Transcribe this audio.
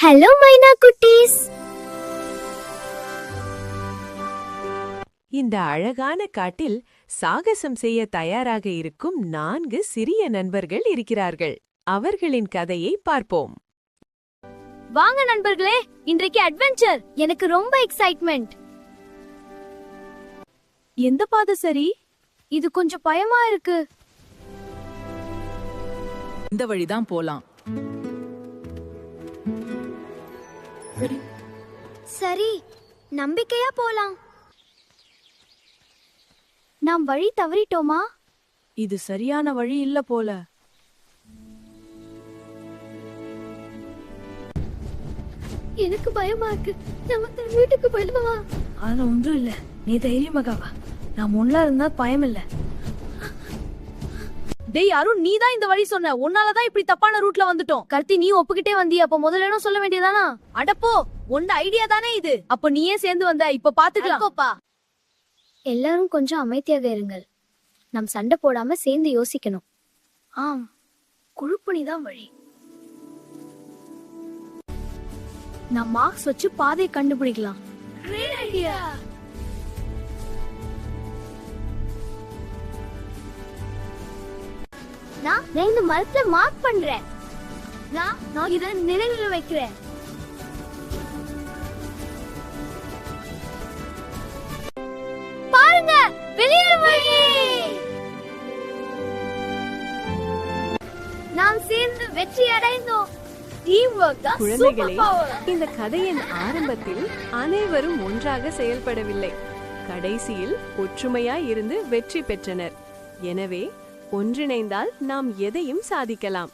Hello மைனா குட்டீஸ். இந்த அழகான காட்டில் சாகசம் செய்ய தயாராக இருக்கும் 4 சிறிய நண்பர்கள் இருக்கிறார்கள். அவர்களின் கதையை பார்ப்போம். வாங்க நண்பர்களே, இன்றைக்கு அட்வென்ச்சர். எனக்கு ரொம்ப எக்ஸைட்மெண்ட். எந்த பாதை சரி? இது கொஞ்சம் பயமா இருக்கு. இந்த வழிதான் போலாம். சரி, நம்பிக்கையா போலாம். நாம் வழி தவறிட்டோமா? இது சரியான வழி இல்ல போல. எனக்கு பயமா இருக்கு. நம்ம வீட்டுக்கு போயிடுவா. அதெல்லாம் ஒன்றும் இல்ல. நீ தைரியமாகவா? நான் முன்னா இருந்தா பயம் இல்ல. டேய் அருண், நீ தான் இந்த வழி சொன்ன. உன்னாலதான் இப்படி தப்பான ரூட்ல வந்துட்டோம். கர்த்தி, நீ ஒப்புக்கிட்டே வந்தியா? அப்ப முதல்ல சொல்ல வேண்டியதானா? அடப்போ, உன் ஐடியா தானே இது. அப்ப நீயே சேர்ந்து வந்த. இப்ப பாத்துக்கலாம். எல்லாரும் கொஞ்சம் அமைதியாக இருங்கள். நாம் சண்டை போடாம சேர்ந்து யோசிக்கணும். ஆம், குழுப்பணிதான் வழி. நான் மார்க்ஸ் வச்சு பாதை கண்டுபிடிக்கலாம். நான் இந்த மரத்துல மார்க் பண்றேன். நான் இத நினைவுல வைக்கிறேன். பாருங்க, வெளியே வழி. நாம் சேர்ந்து வெற்றி அடைந்தோம். டீம் வர்க் தான் சூப்பர் குழந்தைகளே, பவர். இந்த கதையின் ஆரம்பத்தில் அனைவரும் ஒன்றாக செயல்படவில்லை. கடைசியில் ஒற்றுமையாய் இருந்து வெற்றி பெற்றனர். எனவே ஒன்றிணைந்தால் நாம் எதையும் சாதிக்கலாம்.